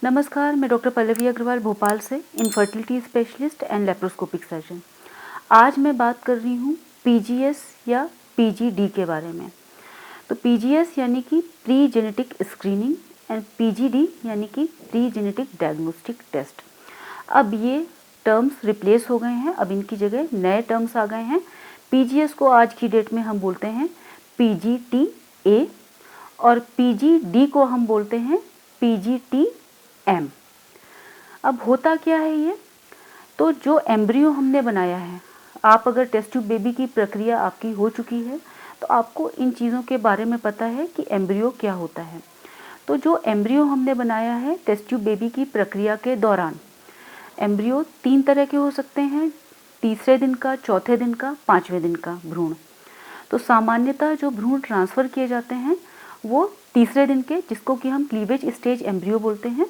नमस्कार, मैं डॉक्टर पल्लवी अग्रवाल भोपाल से infertility specialist and laparoscopic surgeon. आज मैं बात कर रही हूँ पीजीएस या पीजीडी के बारे में। तो पीजीएस यानी कि pre genetic screening and PGD यानी कि प्री जेनेटिक डायग्नोस्टिक टेस्ट। अब ये टर्म्स रिप्लेस हो गए हैं, अब इनकी जगह नए टर्म्स आ गए हैं। पीजीएस को आज की डेट में हम बोलते हैं पीजीटी-ए और पीजीडी को हम बोलते हैं पीजीटी-एम। अब होता क्या है ये? तो जो एम्ब्रियो हमने बनाया है, आप अगर टेस्ट ट्यूब बेबी की प्रक्रिया आपकी हो चुकी है तो आपको इन चीज़ों के बारे में पता है कि एम्ब्रियो क्या होता है। तो जो एम्ब्रियो हमने बनाया है टेस्ट ट्यूब बेबी की प्रक्रिया के दौरान, एम्ब्रियो 3 तरह के हो सकते हैं, तीसरे दिन का, चौथे दिन का, 5वें दिन का भ्रूण। तो सामान्यतः जो भ्रूण ट्रांसफ़र किए जाते हैं वो तीसरे दिन के, जिसको कि हम क्लीवेज स्टेज एम्ब्रियो बोलते हैं,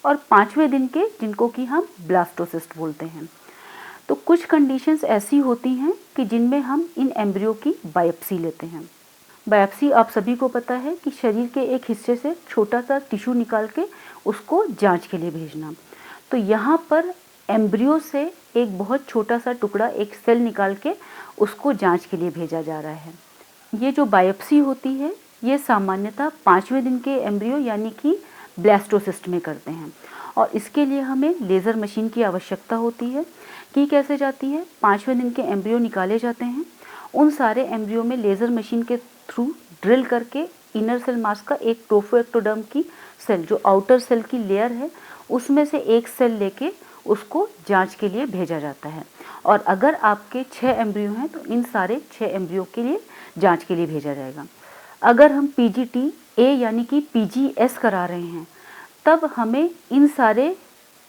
और 5वें दिन के, जिनको कि हम ब्लास्टोसिस्ट बोलते हैं। तो कुछ कंडीशंस ऐसी होती हैं कि जिनमें हम इन एम्ब्रियो की बायोप्सी लेते हैं। बायोप्सी आप सभी को पता है कि शरीर के एक हिस्से से छोटा सा टिश्यू निकाल के उसको जांच के लिए भेजना। तो यहाँ पर एम्ब्रियो से एक बहुत छोटा सा टुकड़ा, एक सेल निकाल के उसको जांच के लिए भेजा जा रहा है। ये जो बायोप्सी होती है ये सामान्यतः 5वें दिन के एम्ब्रियो यानी कि ब्लास्टोसिस्ट में करते हैं, और इसके लिए हमें लेज़र मशीन की आवश्यकता होती है। कि कैसे जाती है? 5वें दिन के एम्ब्रियो निकाले जाते हैं, उन सारे एम्ब्रियो में लेज़र मशीन के थ्रू ड्रिल करके इनर सेल मास का एक ट्रोफोएक्टोडर्म की सेल, जो आउटर सेल की लेयर है, उसमें से एक सेल लेके उसको जांच के लिए भेजा जाता है। और अगर आपके 6 एम्ब्रियो हैं तो इन सारे 6 एम्ब्रियो के लिए जांच के लिए भेजा जाएगा। अगर हम पीजीटी-ए यानी कि पीजीएस करा रहे हैं तब हमें इन सारे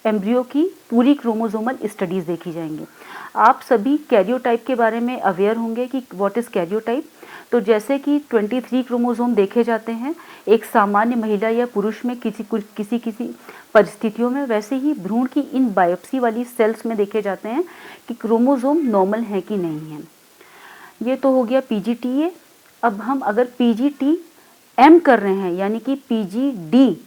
एम्ब्रियो की पूरी क्रोमोसोमल स्टडीज़ देखी जाएंगी। आप सभी कैरियोटाइप के बारे में अवेयर होंगे कि व्हाट इज़ कैरियोटाइप। तो जैसे कि 23 क्रोमोसोम देखे जाते हैं एक सामान्य महिला या पुरुष में किसी परिस्थितियों में, वैसे ही भ्रूण की इन बायोप्सी वाली सेल्स में देखे जाते हैं कि क्रोमोसोम नॉर्मल है कि नहीं है। ये तो हो गया पीजीटी-ए। अब हम अगर पीजीटी-एम कर रहे हैं यानी कि पीजीडी,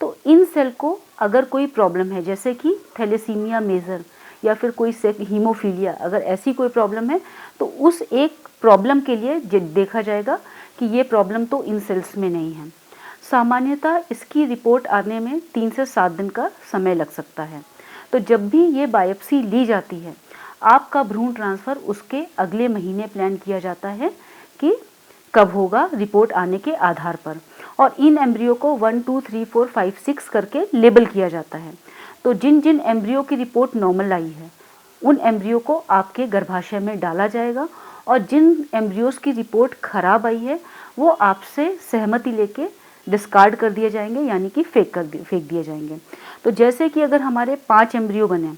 तो इन सेल को अगर कोई प्रॉब्लम है जैसे कि थैलेसीमिया मेजर या फिर कोई हीमोफीलिया, अगर ऐसी कोई प्रॉब्लम है तो उस एक प्रॉब्लम के लिए देखा जाएगा कि ये प्रॉब्लम तो इन सेल्स में नहीं है। सामान्यतः इसकी रिपोर्ट आने में 3 से 7 दिन का समय लग सकता है। तो जब भी ये बायोप्सी ली जाती है आपका भ्रूण ट्रांसफ़र उसके अगले महीने प्लान किया जाता है कि कब होगा, रिपोर्ट आने के आधार पर। और इन एम्ब्रियो को 1, 2, 3, 4, 5, 6 करके लेबल किया जाता है। तो जिन जिन एम्ब्रियो की रिपोर्ट नॉर्मल आई है उन एम्ब्रियो को आपके गर्भाशय में डाला जाएगा, और जिन एम्ब्रियोज़ की रिपोर्ट खराब आई है वो आपसे सहमति लेके डिस्कार्ड कर दिए जाएंगे, यानी कि फेंक दिए जाएंगे। तो जैसे कि अगर हमारे 5 एम्ब्रियो बने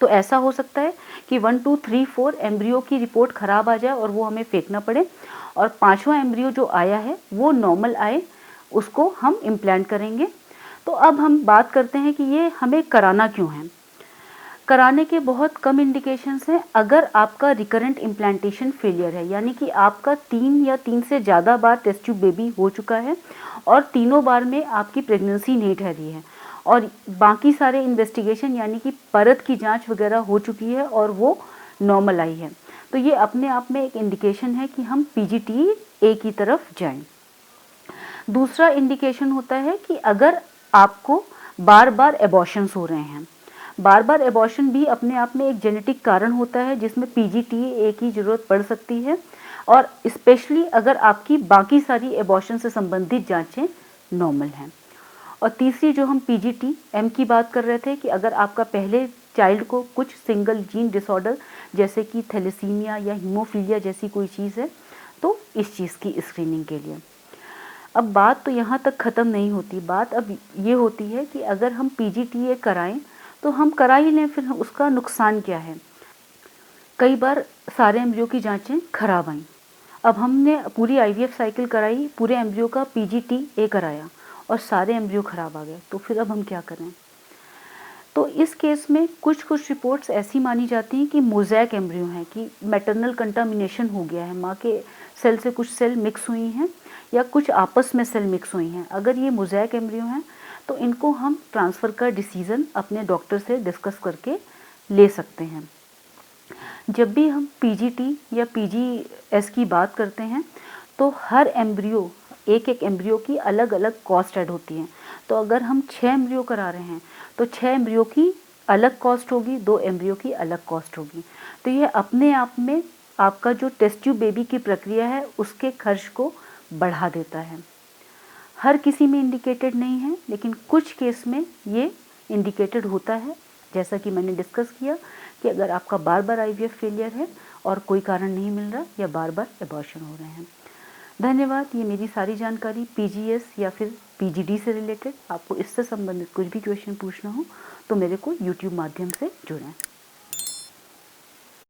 तो ऐसा हो सकता है कि 1, 2, 3, 4 एम्ब्रियो की रिपोर्ट ख़राब आ जाए और वो हमें फेंकना पड़े, और 5वां एम्ब्रियो जो आया है वो नॉर्मल आए, उसको हम इम्प्लांट करेंगे। तो अब हम बात करते हैं कि ये हमें कराना क्यों है। कराने के बहुत कम इंडिकेशंस हैं। अगर आपका रिकरेंट इम्प्लांटेशन फेलियर है, यानी कि आपका 3 या 3 से ज़्यादा बार टेस्ट ट्यूब बेबी हो चुका है और तीनों बार में आपकी प्रेगनेंसी नहीं ठहरी है, और बाकी सारे इन्वेस्टिगेशन यानी कि परत की जांच वगैरह हो चुकी है और वो नॉर्मल आई है, तो ये अपने आप में एक इंडिकेशन है कि हम पीजीटी-ए की तरफ जाएं। दूसरा इंडिकेशन होता है कि अगर आपको बार बार एबॉर्शंस हो रहे हैं। बार बार एबॉर्शन भी अपने आप में एक जेनेटिक कारण होता है जिसमें पीजीटी-ए की ज़रूरत पड़ सकती है, और स्पेशली अगर आपकी बाकी सारी एबॉर्शन से संबंधित जांचें नॉर्मल हैं। और तीसरी जो हम पीजीटी-एम की बात कर रहे थे कि अगर आपका पहले चाइल्ड को कुछ सिंगल जीन डिसऑर्डर जैसे कि थैलेसीमिया या हीमोफीलिया जैसी कोई चीज़ है, तो इस चीज़ की स्क्रीनिंग के लिए। अब बात तो यहाँ तक ख़त्म नहीं होती। बात अब ये होती है कि अगर हम पीजीटी-ए कराएं तो हम करा ही लें, फिर उसका नुकसान क्या है। कई बार सारे एम्ब्रियो की जांचें खराब आईं। अब हमने पूरी आईवीएफ साइकिल कराई, पूरे एम्ब्रियो का पीजीटी-ए कराया और सारे एम्ब्रियो खराब आ गए, तो फिर अब हम क्या करें। तो इस केस में कुछ रिपोर्ट्स ऐसी मानी जाती हैं कि मोज़ेक एम्ब्रियो हैं, कि मैटरनल कंटामिनेशन हो गया है, माँ के सेल से कुछ सेल मिक्स हुई हैं या कुछ आपस में सेल मिक्स हुई हैं। अगर ये मोज़ेक एम्ब्रियो हैं तो इनको हम ट्रांसफ़र का डिसीज़न अपने डॉक्टर से डिस्कस करके ले सकते हैं। जब भी हम पीजीटी या पीजीएस की बात करते हैं तो हर एम्ब्रियो, एक एक एम्ब्रियो की अलग अलग कॉस्ट ऐड होती है। तो अगर हम 6 एम्ब्रियो करा रहे हैं तो 6 एम्ब्रियो की अलग कॉस्ट होगी, 2 एम्ब्रियो की अलग कॉस्ट होगी। तो यह अपने आप में आपका जो टेस्ट ट्यूब बेबी की प्रक्रिया है उसके खर्च को बढ़ा देता है। हर किसी में इंडिकेटेड नहीं है, लेकिन कुछ केस में ये इंडिकेटेड होता है। जैसा कि मैंने डिस्कस किया कि अगर आपका बार बार आईवीएफ फेलियर है और कोई कारण नहीं मिल रहा या बार बार एबॉर्शन हो रहे हैं। धन्यवाद। ये मेरी सारी जानकारी पीजीएस या फिर पीजीडी से रिलेटेड। आपको इससे संबंधित कुछ भी क्वेश्चन पूछना हो तो मेरे को यूट्यूब माध्यम से जुड़ें।